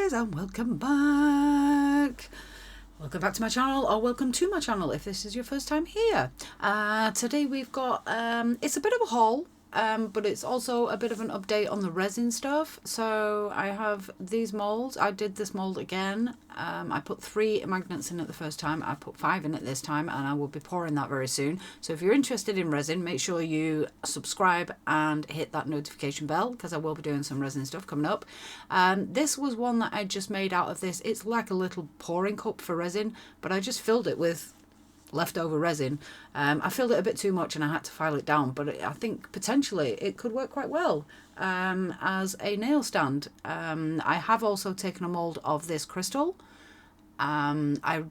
guys, and welcome back. Welcome back to my channel, or welcome to my channel if this is your first time here. Today we've got, it's a bit of a haul, but it's also a bit of an update on the resin stuff. So I have these molds. I did this mold again. I put 3 magnets in it the first time. I put 5 in it this time, and I will be pouring that very soon. So if you're interested in resin, make sure you subscribe and hit that notification bell, because I will be doing some resin stuff coming up. This was one that I just made out of this. It's like a little pouring cup for resin, but I just filled it with leftover resin. I filled it a bit too much and I had to file it down, but I think potentially it could work quite well as a nail stand. I have also taken a mold of this crystal. I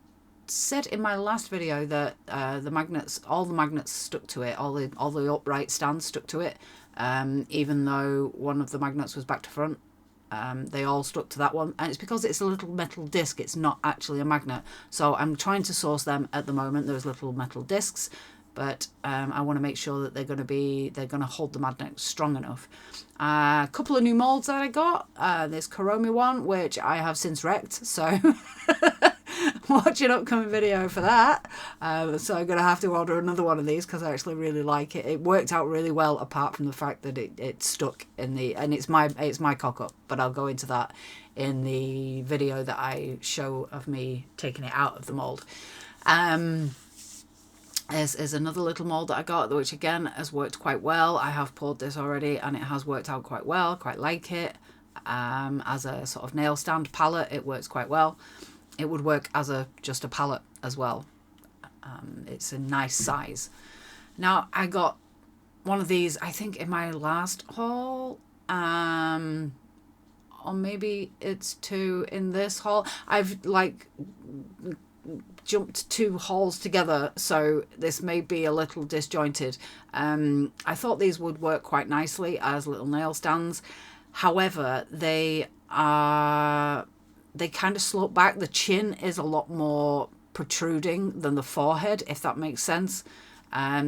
said in my last video that the magnets, all the magnets stuck to it, all the upright stands stuck to it, even though one of the magnets was back to front. They all stuck to that one, and it's because it's a little metal disc. It's not actually a magnet, so I'm trying to source them at the moment, those little metal discs, but I want to make sure that they're going to hold the magnet strong enough. A couple of new molds that I got, this Kuromi one, which I have since wrecked, so watch an upcoming video for that. So I'm going to have to order another one of these because I actually really like it. It worked out really well, apart from the fact that it stuck in the, and it's my cock up, but I'll go into that in the video that I show of me taking it out of the mold. There's another little mold that I got, which again has worked quite well. I have poured this already and it has worked out quite well. Quite like it. As a sort of nail stand palette, it works quite well. It would work as just a palette as well. It's a nice size. Now, I got one of these, I think, in my last haul. Or maybe it's 2 in this haul. I've like jumped 2 hauls together, so this may be a little disjointed. I thought these would work quite nicely as little nail stands. However, they kind of slope back. The chin is a lot more protruding than the forehead, if that makes sense.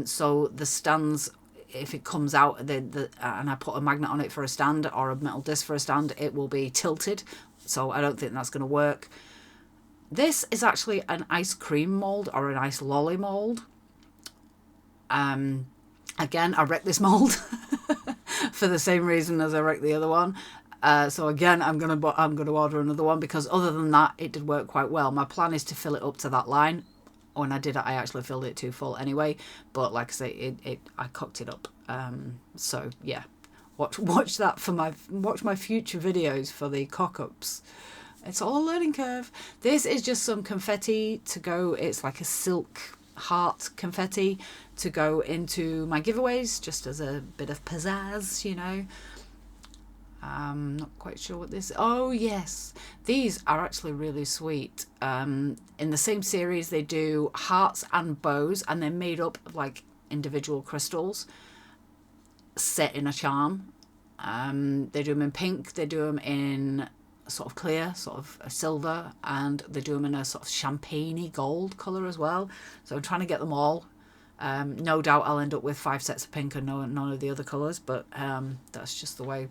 So the stands, if it comes out and I put a magnet on it for a stand or a metal disc for a stand, it will be tilted. So I don't think that's going to work. This is actually an ice cream mold or an ice lolly mold. Again, I wrecked this mold for the same reason as I wrecked the other one. So again, I'm gonna order another one, because other than that, it did work quite well. My plan is to fill it up to that line. When I did it, I actually filled it too full anyway. But like I say, I cocked it up. So yeah, watch that for watch my future videos for the cock ups. It's all a learning curve. This is just some confetti to go. It's like a silk heart confetti to go into my giveaways, just as a bit of pizzazz, you know. I'm not quite sure what this. Oh yes, these are actually really sweet. In the same series, they do hearts and bows, and they're made up of like individual crystals set in a charm. They do them in pink. They do them in sort of clear, sort of a silver, and they do them in a sort of champagne-y gold colour as well. So I'm trying to get them all. No doubt I'll end up with 5 sets of pink and none of the other colours, but that's just the way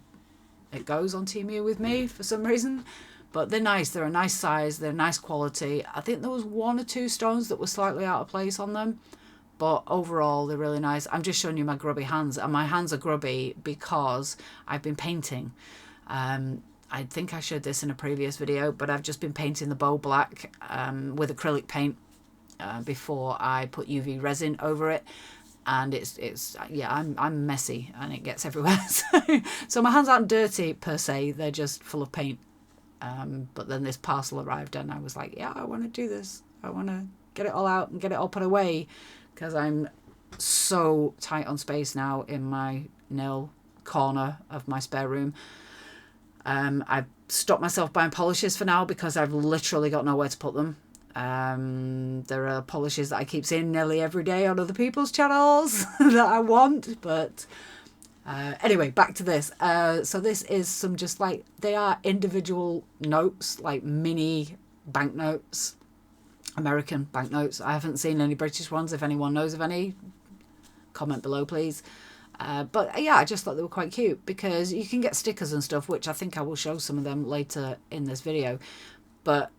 it goes on Temu with me for some reason. But they're nice. They're a nice size. They're nice quality. I think there was 1 or 2 stones that were slightly out of place on them, but overall they're really nice. I'm just showing you my grubby hands, and my hands are grubby because I've been painting. I think I showed this in a previous video, but I've just been painting the bow black with acrylic paint before I put UV resin over it. And it's yeah, I'm messy and it gets everywhere. So my hands aren't dirty per se, they're just full of paint. But then this parcel arrived and I was like, yeah, I want to do this. I want to get it all out and get it all put away, because I'm so tight on space now in my nail corner of my spare room. I've stopped myself buying polishes for now because I've literally got nowhere to put them. There are polishes that I keep seeing nearly every day on other people's channels that I want, but anyway, back to this. So this is some just like, they are individual notes, like mini banknotes, American banknotes. I haven't seen any British ones. If anyone knows of any, comment below please. But yeah, I just thought they were quite cute because you can get stickers and stuff, which I think I will show some of them later in this video. But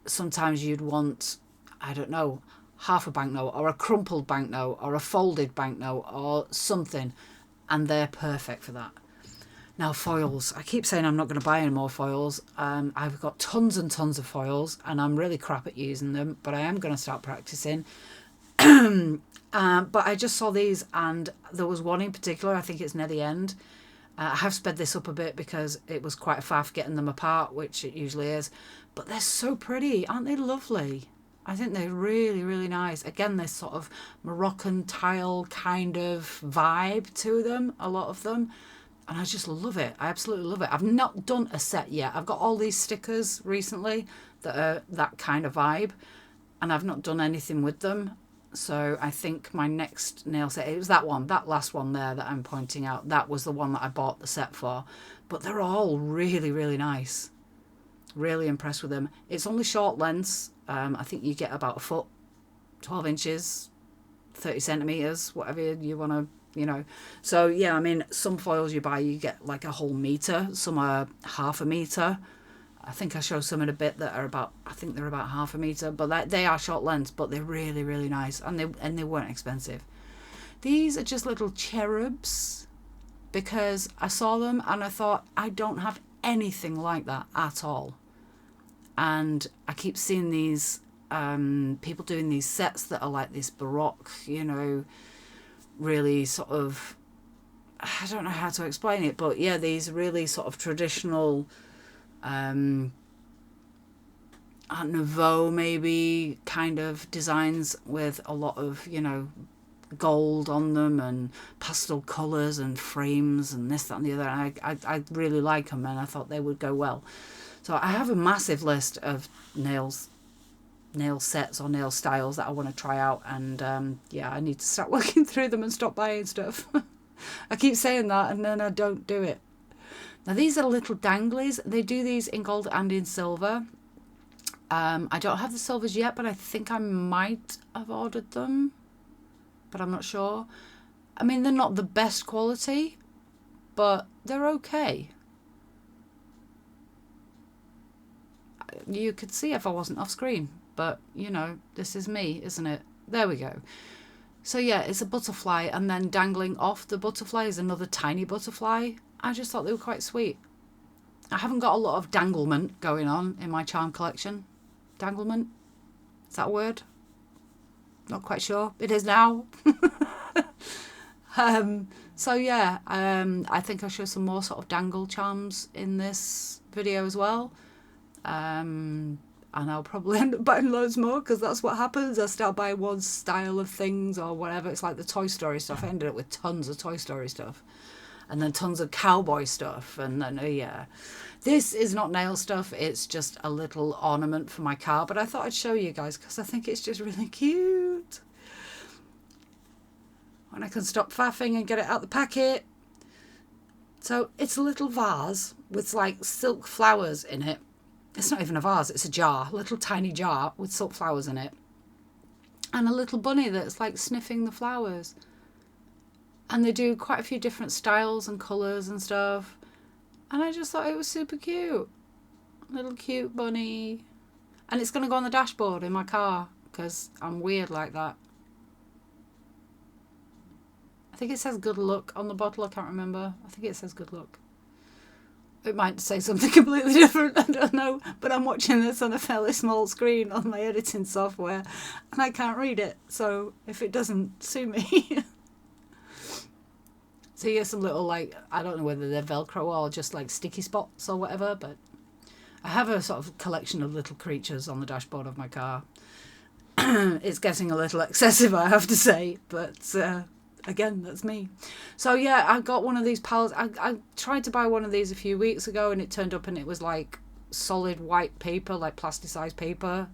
sometimes you'd want, I don't know, half a banknote or a crumpled banknote or a folded banknote or something, and they're perfect for that. Now, foils. I keep saying I'm not going to buy any more foils. I've got tons and tons of foils, and I'm really crap at using them, but I am going to start practicing. But I just saw these, and there was one in particular, I think it's near the end. I have sped this up a bit because it was quite a faff getting them apart, which it usually is. But they're so pretty. Aren't they lovely? I think they're really, really nice. Again, this sort of Moroccan tile kind of vibe to them, a lot of them. And I just love it. I absolutely love it. I've not done a set yet. I've got all these stickers recently that are that kind of vibe, and I've not done anything with them. So I think my next nail set, it was that one, that last one there that I'm pointing out. That was the one that I bought the set for. But they're all really, really nice. Really impressed with them. It's only short lengths. I think you get about a foot, 12 inches, 30 centimetres, whatever you want to, you know. So yeah, I mean, some foils you buy, you get like a whole metre. Some are half a metre. I think I show some in a bit that are about, I think they're about half a metre, but they are short lengths, but they're really, really nice, and they weren't expensive. These are just little cherubs because I saw them and I thought, I don't have anything like that at all. And I keep seeing these people doing these sets that are like this Baroque, you know, really sort of, I don't know how to explain it, but yeah, these really sort of traditional Art Nouveau maybe kind of designs with a lot of, you know, gold on them and pastel colours and frames and this, that and the other. I really like them, and I thought they would go well. So I have a massive list of nail sets or nail styles that I want to try out, and yeah, I need to start working through them and stop buying stuff. I keep saying that and then I don't do it. Now these are little danglies. They do these in gold and in silver. I don't have the silvers yet, but I think I might have ordered them, but I'm not sure. I mean, they're not the best quality, but they're okay. You could see if I wasn't off screen, but you know, this is me, isn't it? There we go. So yeah, it's a butterfly, and then dangling off the butterfly is another tiny butterfly. I just thought they were quite sweet. I haven't got a lot of danglement going on in my charm collection. Danglement? Is that a word? Not quite sure. It is now. So yeah, I think I'll show some more sort of dangle charms in this video as well. And I'll probably end up buying loads more because that's what happens. I start buying one style of things or whatever. It's like the Toy Story stuff. I ended up with tons of Toy Story stuff. And then tons of cowboy stuff. And then, yeah. This is not nail stuff. It's just a little ornament for my car. But I thought I'd show you guys because I think it's just really cute. When I can stop faffing and get it out the packet. So it's a little vase with like silk flowers in it. It's not even a vase, it's a jar. A little tiny jar with silk flowers in it. And a little bunny that's like sniffing the flowers. And they do quite a few different styles and colours and stuff. And I just thought it was super cute. Little cute bunny. And it's going to go on the dashboard in my car because I'm weird like that. I think it says good luck on the bottle. I can't remember. I think it says good luck. It might say something completely different. I don't know. But I'm watching this on a fairly small screen on my editing software. And I can't read it. So if it doesn't sue me... So here's some little, like, I don't know whether they're Velcro or just like sticky spots or whatever, but I have a sort of collection of little creatures on the dashboard of my car. It's getting a little excessive, I have to say, but again, that's me. So yeah, I got one of these palettes. I tried to buy one of these a few weeks ago and it turned up and it was like solid white paper, like plasticized paper.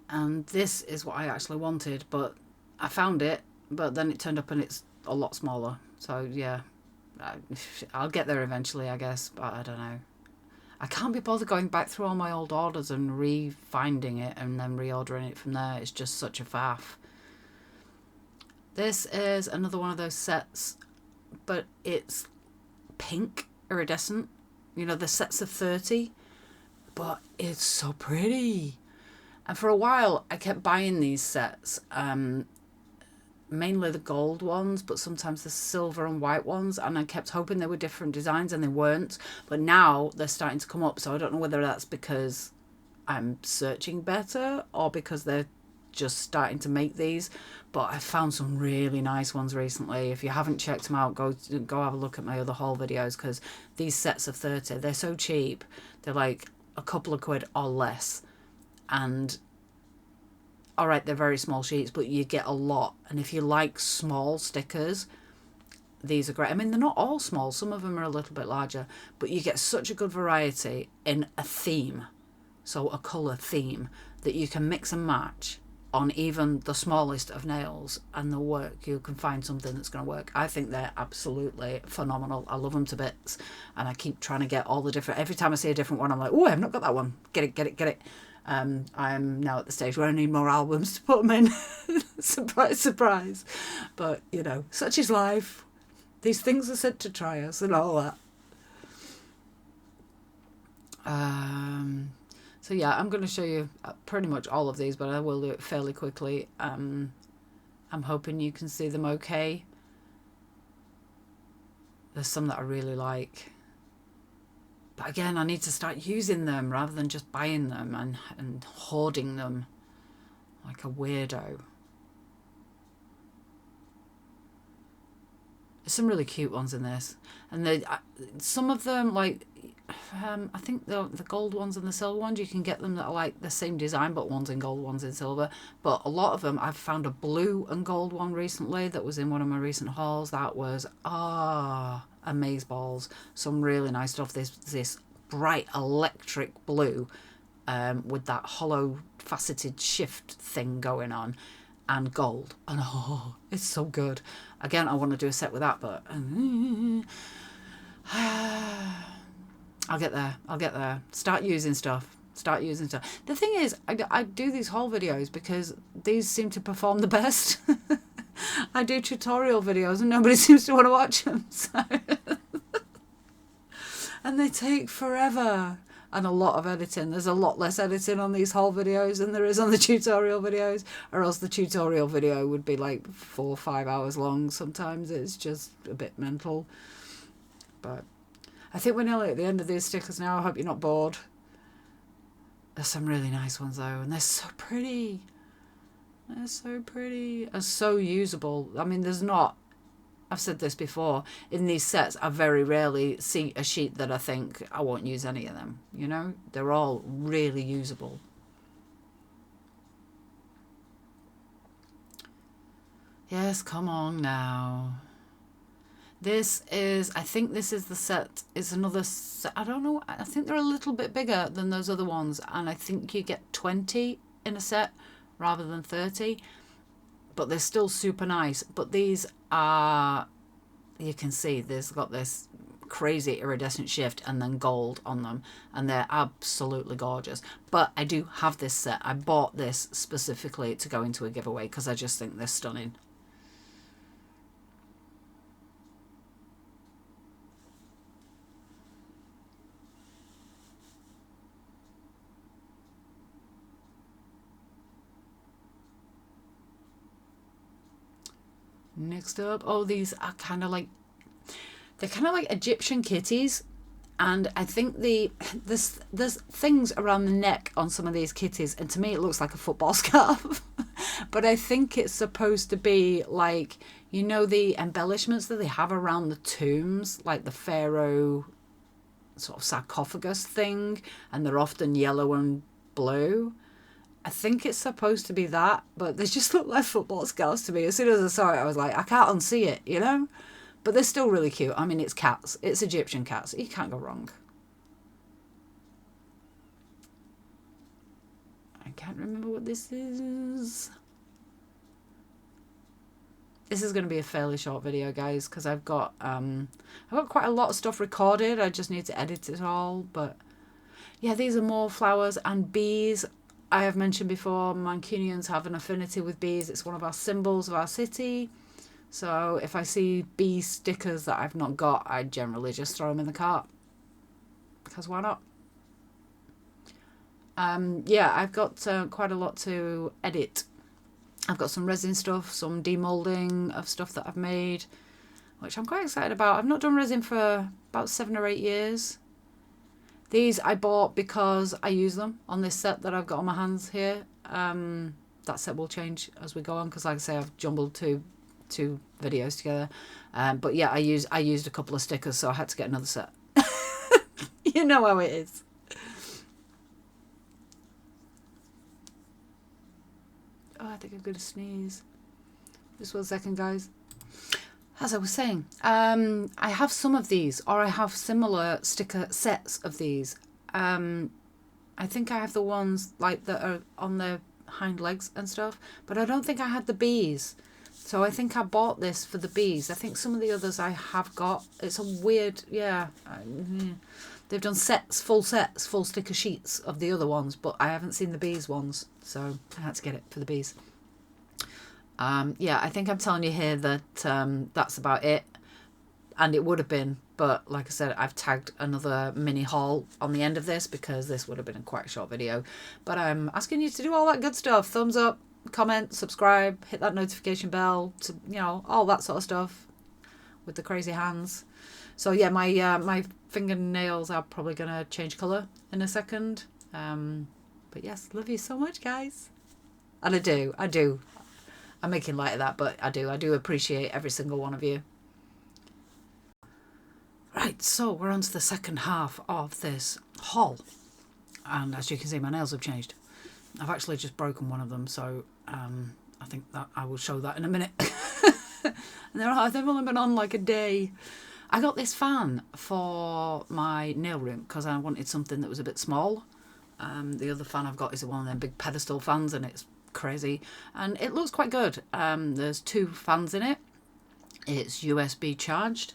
And this is what I actually wanted, but I found it, but then it turned up and it's a lot smaller. So yeah, I'll get there eventually, I guess, but I don't know. I can't be bothered going back through all my old orders and re-finding it and then reordering it from there. It's just such a faff. This is another one of those sets. but it's pink iridescent. You know, the sets of 30, but it's so pretty. And for a while, I kept buying these sets, mainly the gold ones, but sometimes the silver and white ones. And I kept hoping they were different designs, and they weren't. But now they're starting to come up, so I don't know whether that's because I'm searching better or because they're just starting to make these. But I found some really nice ones recently. If you haven't checked them out, go have a look at my other haul videos, because these sets of 30, they're so cheap. They're like a couple of quid or less. And all right, they're very small sheets, but you get a lot. And if you like small stickers, these are great. I mean, they're not all small. Some of them are a little bit larger, but you get such a good variety in a theme. So a colour theme that you can mix and match on even the smallest of nails, and they'll work. You can find something that's going to work. I think they're absolutely phenomenal. I love them to bits, and I keep trying to get all the different. Every time I see a different one, I'm like, oh, I've not got that one. Get it, get it, get it. I'm now at the stage where I need more albums to put them in. Surprise, surprise. But, you know, such is life. These things are said to try us and all that. So yeah, I'm going to show you pretty much all of these, but I will do it fairly quickly. I'm hoping you can see them okay. There's some that I really like. But again, I need to start using them rather than just buying them and hoarding them like a weirdo. There's some really cute ones in this. And some of them, like, I think the gold ones and the silver ones, you can get them that are like the same design, but one's in gold, one's in silver. But a lot of them, I've found a blue and gold one recently that was in one of my recent hauls. That was, amazeballs. Some really nice stuff. This bright electric blue with that hollow faceted shift thing going on, and gold. And it's so good. Again, I want to do a set with that, but I'll get there. Start using stuff. The thing is, I do these haul videos because these seem to perform the best. I do tutorial videos and nobody seems to want to watch them. So and they take forever. And a lot of editing. There's a lot less editing on these haul videos than there is on the tutorial videos, or else the tutorial video would be like 4 or 5 hours long. Sometimes it's just a bit mental. But I think we're nearly at the end of these stickers now. I hope you're not bored. There's some really nice ones though, and they're so pretty. They're so pretty and so usable. I mean, there's not, I've said this before, in these sets I very rarely see a sheet that I think I won't use any of them. You know, they're all really usable. Yes, come on now. This is, I think this is the set, it's another set, I don't know, I think they're a little bit bigger than those other ones, and I think you get 20 in a set rather than 30, but they're still super nice. But these are, you can see there's got this crazy iridescent shift and then gold on them, and they're absolutely gorgeous. But I do have this set. I bought this specifically to go into a giveaway because I just think they're stunning. Next up, these are kind of like, they're kind of like Egyptian kitties, and I think there's things around the neck on some of these kitties, and to me it looks like a football scarf. But I think it's supposed to be like, you know, the embellishments that they have around the tombs, like the pharaoh sort of sarcophagus thing, and they're often yellow and blue. I think it's supposed to be that, but they just look like football scarves to me. As soon as I saw it, I was like, I can't unsee it, you know? But they're still really cute. I mean, it's cats. It's Egyptian cats. You can't go wrong. I can't remember what this is. This is going to be a fairly short video, guys, because I've got quite a lot of stuff recorded. I just need to edit it all. But yeah, these are more flowers and bees. I have mentioned before, Mancunians have an affinity with bees. It's one of our symbols of our city. So if I see bee stickers that I've not got, I generally just throw them in the cart. Because why not? Yeah, I've got quite a lot to edit. I've got some resin stuff, some demolding of stuff that I've made, which I'm quite excited about. I've not done resin for about 7 or 8 years. These I bought because I use them on this set that I've got on my hands here. That set will change as we go on because, like I say, I've jumbled two videos together. But yeah, I used a couple of stickers, so I had to get another set. You know how it is. Oh, I think I'm going to sneeze. Just 1 second, guys. As I was saying, I have some of these, or I have similar sticker sets of these. I think I have the ones like that are on the hind legs and stuff, but I don't think I had the bees. So I think I bought this for the bees. I think some of the others I have got. It's a weird, yeah. They've done full sticker sheets of the other ones, but I haven't seen the bees ones, so I had to get it for the bees. Yeah, I think I'm telling you here that that's about it, and it would have been, but like I said, I've tagged another mini haul on the end of this because this would have been a quite short video. But I'm asking you to do all that good stuff: thumbs up, comment, subscribe, hit that notification bell, to, you know, all that sort of stuff with the crazy hands. So yeah, my fingernails are probably gonna change colour in a second. But yes, love you so much, guys, and I do. I'm making light of that, but I do appreciate every single one of you. Right, so we're on to the second half of this haul, and as you can see, my nails have changed. I've actually just broken one of them, so I think that I will show that in a minute. And they've only been on like a day. I got this fan for my nail room because I wanted something that was a bit small. The other fan I've got is one of them big pedestal fans, and it's crazy, and it looks quite good. There's 2 fans in it. It's USB charged.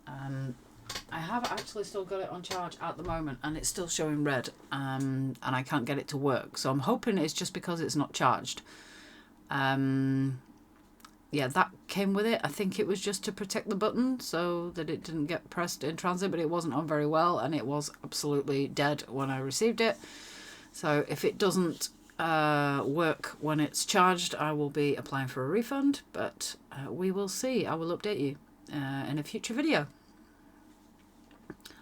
I have actually still got it on charge at the moment, and it's still showing red, and I can't get it to work, so I'm hoping it's just because it's not charged. Yeah, that came with it. I think it was just to protect the button so that it didn't get pressed in transit, but it wasn't on very well, and it was absolutely dead when I received it. So if it doesn't work when it's charged, I will be applying for a refund, but we will see. I will update you in a future video.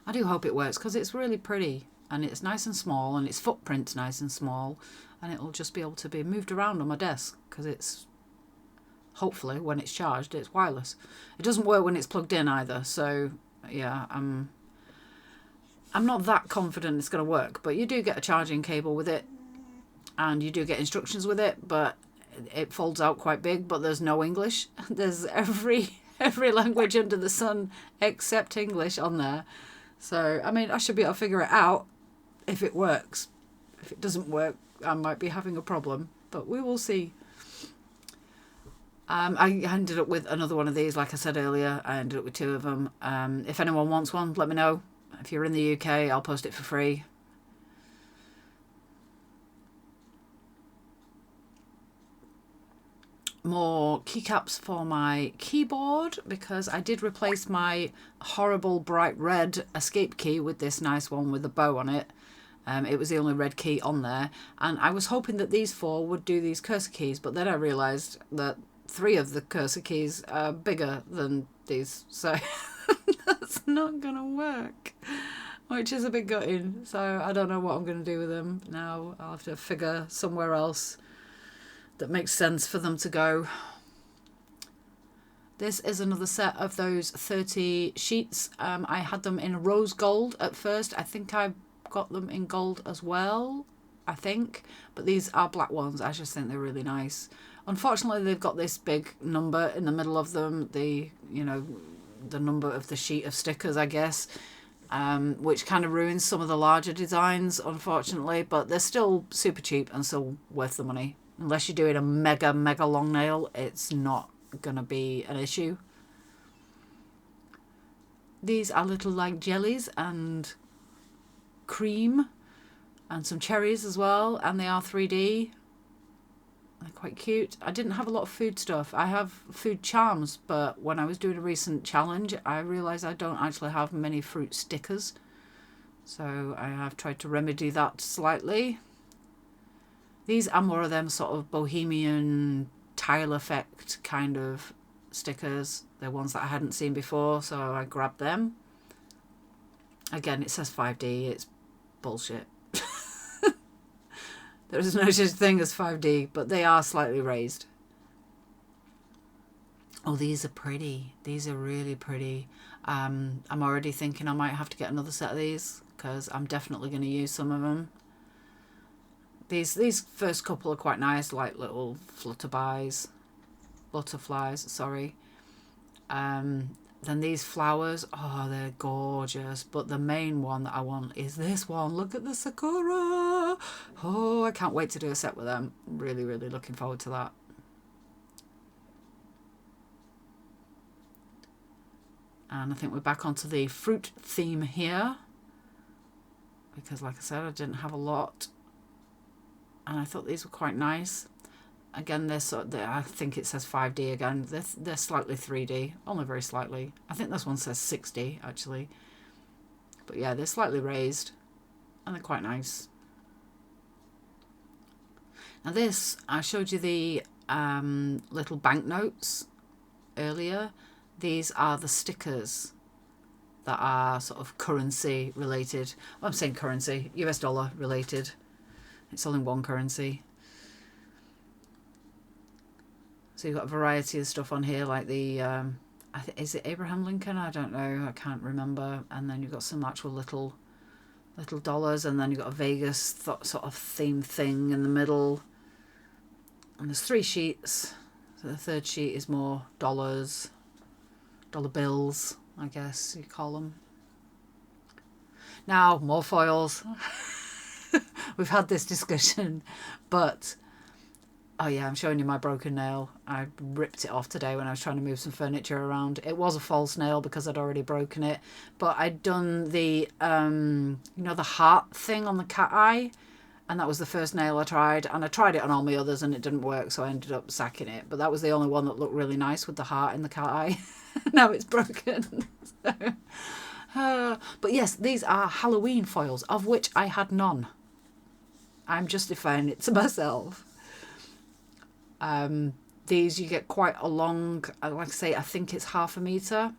I do hope it works because it's really pretty, and it's nice and small, and its footprint's nice and small, and it'll just be able to be moved around on my desk because it's, hopefully when it's charged, it's wireless. It doesn't work when it's plugged in either, so yeah, I'm not that confident it's going to work, but you do get a charging cable with it, and you do get instructions with it, but it folds out quite big, but there's no English. There's every language under the sun except English on there. So, I mean, I should be able to figure it out if it works. If it doesn't work, I might be having a problem, but we will see. I ended up with another one of these, like I said earlier. I ended up with 2 of them. If anyone wants one, let me know. If you're in the UK, I'll post it for free. More keycaps for my keyboard because I did replace my horrible bright red escape key with this nice one with a bow on it. It was the only red key on there, and I was hoping that these 4 would do these cursor keys, but then I realised that 3 of the cursor keys are bigger than these, so that's not gonna work, which is a bit gutting. So I don't know what I'm gonna do with them now. I'll have to figure somewhere else that makes sense for them to go. This is another set of those 30 sheets. I had them in rose gold at first. I think I got them in gold as well, I think, but these are black ones. I just think they're really nice. Unfortunately, they've got this big number in the middle of them, the number of the sheet of stickers, I guess, which kind of ruins some of the larger designs, unfortunately, but they're still super cheap and still worth the money. Unless you're doing a mega long nail, it's not gonna be an issue. These are little like jellies and cream and some cherries as well, and they are 3D. They're quite cute. I didn't have a lot of food stuff. I have food charms, but when I was doing a recent challenge, I realised I don't actually have many fruit stickers. So I have tried to remedy that slightly. These are more of them sort of bohemian tile effect kind of stickers. They're ones that I hadn't seen before, so I grabbed them. Again, it says 5D. It's bullshit. There is no such thing as 5D, but they are slightly raised. Oh, these are pretty. These are really pretty. I'm already thinking I might have to get another set of these because I'm definitely going to use some of them. These first couple are quite nice, like little butterflies, sorry. Then these flowers, oh, they're gorgeous. But the main one that I want is this one. Look at the sakura. Oh, I can't wait to do a set with them. Really, really looking forward to that. And I think we're back onto the fruit theme here. Because like I said, I didn't have a lot. And I thought these were quite nice. Again, I think it says 5D again. They're slightly 3D, only very slightly. I think this one says 6D, actually. But yeah, they're slightly raised. And they're quite nice. Now this, I showed you the little banknotes earlier. These are the stickers that are sort of currency related. Well, I'm saying currency, US dollar related. It's all in one currency. So you've got a variety of stuff on here, like the, is it Abraham Lincoln? I don't know, I can't remember. And then you've got some actual little dollars, and then you've got a Vegas sort of theme thing in the middle. And there's 3 sheets. So the third sheet is more dollars, dollar bills, I guess you call them. Now, more foils. We've had this discussion, but... Oh yeah, I'm showing you my broken nail. I ripped it off today when I was trying to move some furniture around. It was a false nail because I'd already broken it. But I'd done the, you know, the heart thing on the cat eye. And that was the first nail I tried. And I tried it on all my others and it didn't work, so I ended up sacking it. But that was the only one that looked really nice with the heart in the cat eye. Now it's broken. But yes, these are Halloween foils, of which I had none. I'm justifying it to myself. These you get quite a long, like I say, I think it's 1/2 meter,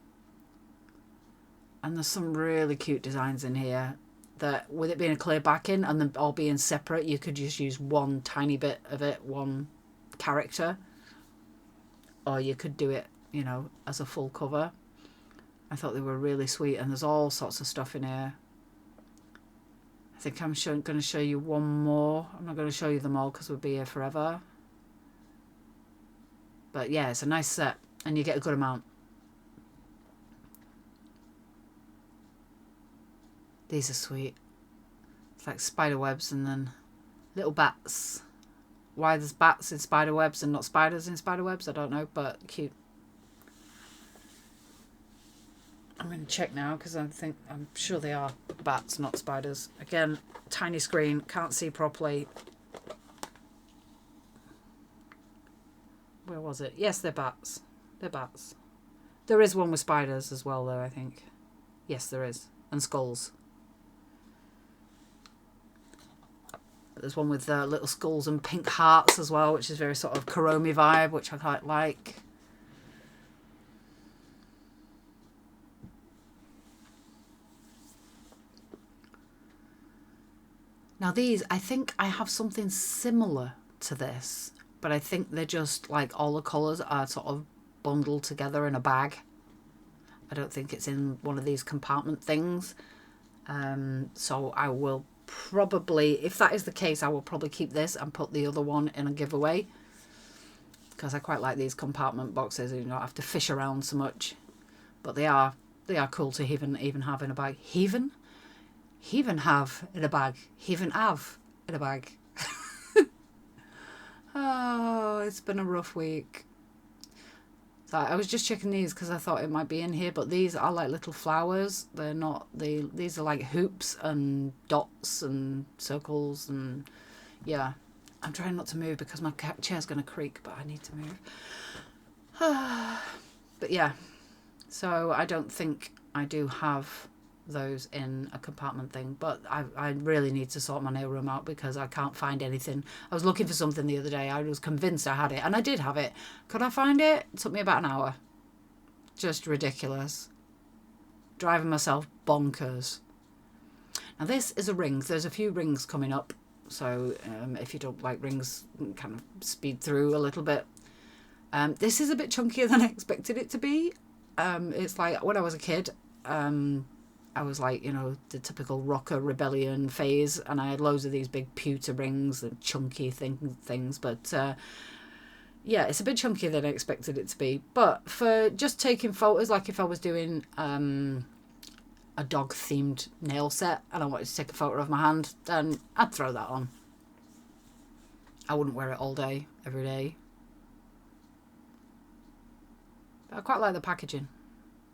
and there's some really cute designs in here that, with it being a clear backing and them all being separate, you could just use one tiny bit of it, one character, or you could do it, you know, as a full cover. I thought they were really sweet, and there's all sorts of stuff in here. I think I'm going to show you one more. I'm not going to show you them all because we'll be here forever. But yeah, it's a nice set, and you get a good amount. These are sweet. It's like spider webs and then little bats. Why there's bats in spider webs and not spiders in spider webs, I don't know, but cute. I'm going to check now because I'm sure they are bats, not spiders. Again, tiny screen, can't see properly. Where was it? Yes, they're bats. They're bats. There is one with spiders as well, though, I think. Yes, there is. And skulls. But there's one with little skulls and pink hearts as well, which is very sort of Kuromi vibe, which I quite like. Now these, I think I have something similar to this. But I think they're just like all the colours are sort of bundled together in a bag. I don't think it's in one of these compartment things. So I will probably, if that is the case, I will probably keep this and put the other one in a giveaway. Because I quite like these compartment boxes. You don't have to fish around so much. But they are cool to even have in a bag. Even have in a bag. Even have in a bag. Oh, it's been a rough week. So I was just checking these because I thought it might be in here, but these are like little flowers. They're not. These are like hoops and dots and circles and yeah. I'm trying not to move because my chair's going to creak, but I need to move. But yeah, so I don't think I do have those in a compartment thing, but I really need to sort my nail room out because I can't find anything. I was looking for something the other day. I was convinced I had it, and I did have it. Could I find it? It took me about an hour. Just ridiculous. Driving myself bonkers. Now this is a ring. There's a few rings coming up, so if you don't like rings, kind of speed through a little bit. This is a bit chunkier than I expected it to be. It's like when I was a kid, I was like, you know, the typical rocker rebellion phase, and I had loads of these big pewter rings and chunky things, but yeah, it's a bit chunkier than I expected it to be. But for just taking photos, like if I was doing a dog themed nail set and I wanted to take a photo of my hand, then I'd throw that on. I wouldn't wear it all day, every day. But I quite like the packaging.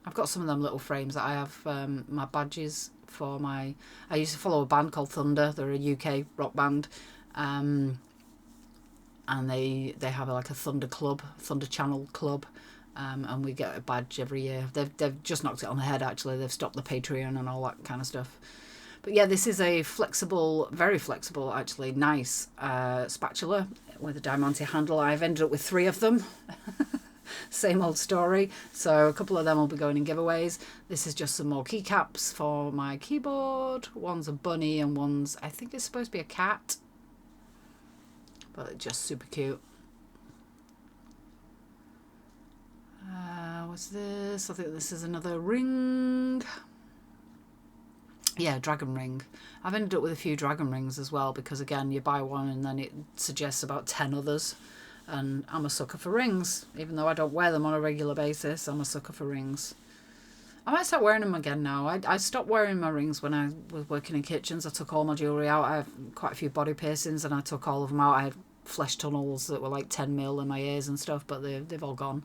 I've got some of them little frames that I have my badges for my... I used to follow a band called Thunder. They're a UK rock band. And they have like a Thunder club, Thunder Channel club. And we get a badge every year. They've just knocked it on the head, actually. They've stopped the Patreon and all that kind of stuff. But yeah, this is a flexible, very flexible, actually, nice spatula with a diamante handle. I've ended up with 3 of them. Same old story. So a couple of them will be going in giveaways. This is just some more keycaps for my keyboard. One's a bunny and one's, I think it's supposed to be a cat. But it's just super cute. What's this? I think this is another ring. Yeah, dragon ring. I've ended up with a few dragon rings as well because, again, you buy one and then it suggests about 10 others. And I'm a sucker for rings. Even though I don't wear them on a regular basis, I'm a sucker for rings. I might start wearing them again now. I stopped wearing my rings when I was working in kitchens. I took all my jewellery out. I have quite a few body piercings and I took all of them out. I had flesh tunnels that were like 10 mil in my ears and stuff, but they've all gone.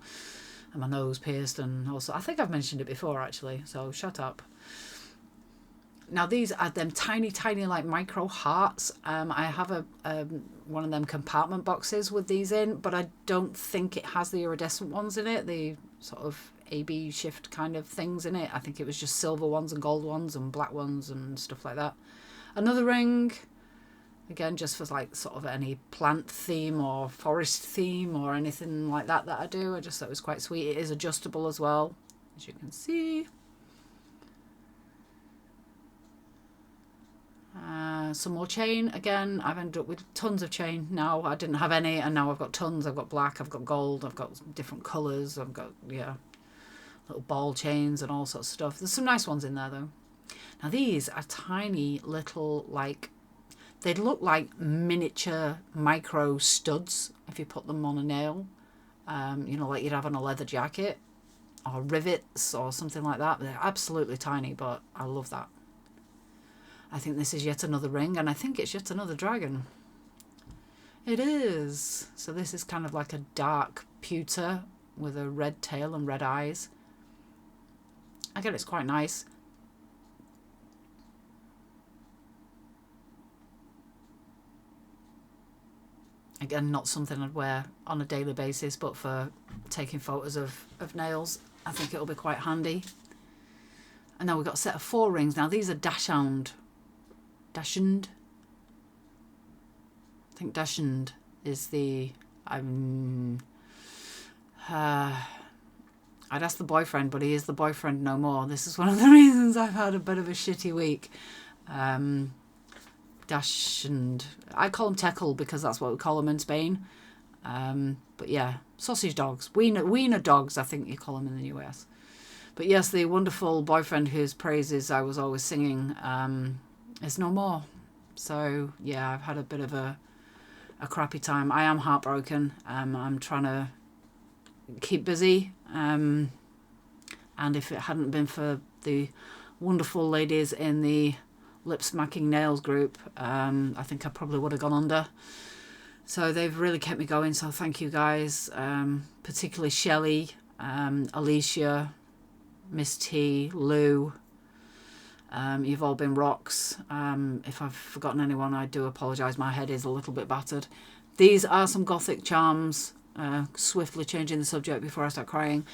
And my nose pierced, and also, I think I've mentioned it before actually, so shut up. Now these are them tiny like micro hearts. I have a one of them compartment boxes with these in, but I don't think it has the iridescent ones in it, the sort of AB shift kind of things in it. I think it was just silver ones and gold ones and black ones and stuff like that. Another ring, again, just for like sort of any plant theme or forest theme or anything like that I do. I just thought it was quite sweet. It is adjustable as well, as you can see. Some more chain. Again, I've ended up with tons of chain now. I didn't have any, and now I've got tons. I've got black, I've got gold, I've got different colours, I've got, yeah, little ball chains and all sorts of stuff. There's some nice ones in there though. Now these are tiny little, like, they'd look like miniature micro studs if you put them on a nail. You know, like you'd have on a leather jacket, or rivets or something like that. They're absolutely tiny, but I love that. I think this is yet another ring, and I think it's yet another dragon. It is. So this is kind of like a dark pewter with a red tail and red eyes. Again, it's quite nice. Again, not something I'd wear on a daily basis, but for taking photos of nails, I think it'll be quite handy. And now we've got a set of 4 rings. Now these are dachshund. I think dachshund is the... I'd ask the boyfriend, but he is the boyfriend no more. This is one of the reasons I've had a bit of a shitty week. Dachshund. I call them teckle because that's what we call them in Spain. But yeah, sausage dogs. Wiener dogs, I think you call them in the US. But yes, the wonderful boyfriend whose praises I was always singing is no more. So yeah, I've had a bit of a crappy time. I am heartbroken. I'm trying to keep busy. And if it hadn't been for the wonderful ladies in the Lip Smacking Nails group, I think I probably would have gone under. So they've really kept me going, so thank you guys, particularly Shelley, Alicia, Miss T, Lou. You've all been rocks. If I've forgotten anyone, I do apologise. My head is a little bit battered. These are some Gothic charms. Swiftly changing the subject before I start crying.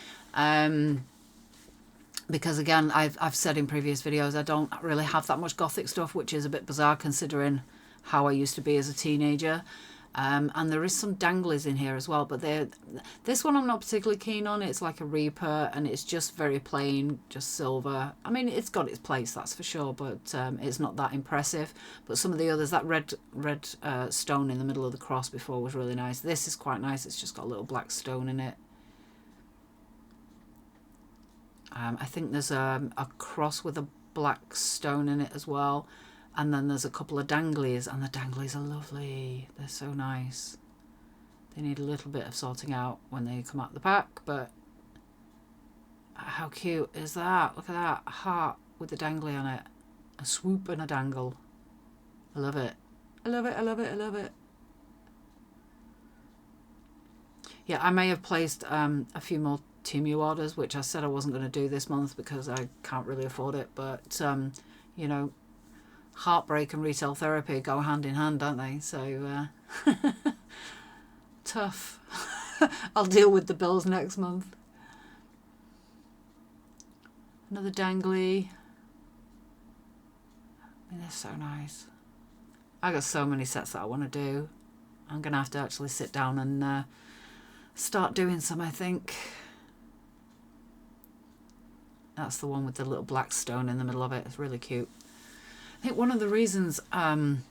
Because again, I've said in previous videos, I don't really have that much Gothic stuff, which is a bit bizarre considering how I used to be as a teenager. And there is some danglies in here as well, but this one I'm not particularly keen on. It's like a Reaper, and it's just very plain, just silver. I mean, it's got its place, that's for sure, but it's not that impressive. But some of the others, that red stone in the middle of the cross before was really nice. This is quite nice. It's just got a little black stone in it. I think there's a cross with a black stone in it as well. And then there's a couple of danglies, and the danglies are lovely. They're so nice. They need a little bit of sorting out when they come out the pack, but how cute is that? Look at that, a heart with the dangly on it. A swoop and a dangle. I love it. I love it, I love it, I love it. Yeah, I may have placed a few more Temu orders, which I said I wasn't going to do this month because I can't really afford it, but you know, heartbreak and retail therapy go hand in hand, don't they? So tough. I'll deal with the bills next month. Another dangly. I mean, they're so nice. I got so many sets that I want to do. I'm gonna have to actually sit down and start doing some, I think. That's the one with the little black stone in the middle of it. It's really cute. I think one of the reasons I'm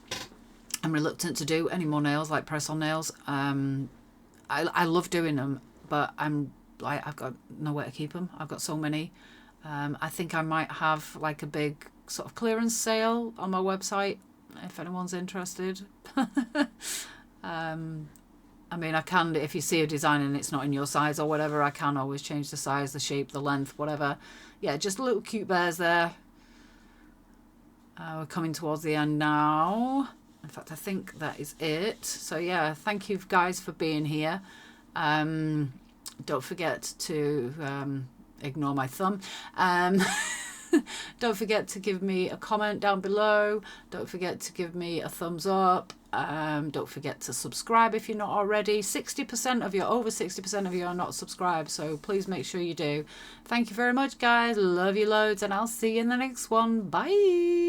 reluctant to do any more nails, like press-on nails, I love doing them, but I've got nowhere to keep them. I've got so many. I think I might have like a big sort of clearance sale on my website if anyone's interested. I mean, I can, if you see a design and it's not in your size or whatever, I can always change the size, the shape, the length, whatever. Yeah, just little cute bears there. We're coming towards the end now. In fact, I think that is it. So yeah, thank you guys for being here. Don't forget to ignore my thumb. Don't forget to give me a comment down below. Don't forget to give me a thumbs up. Don't forget to subscribe if you're not already. 60% of you, over 60% of you are not subscribed, so please make sure you do. Thank you very much, guys. Love you loads, and I'll see you in the next one. Bye.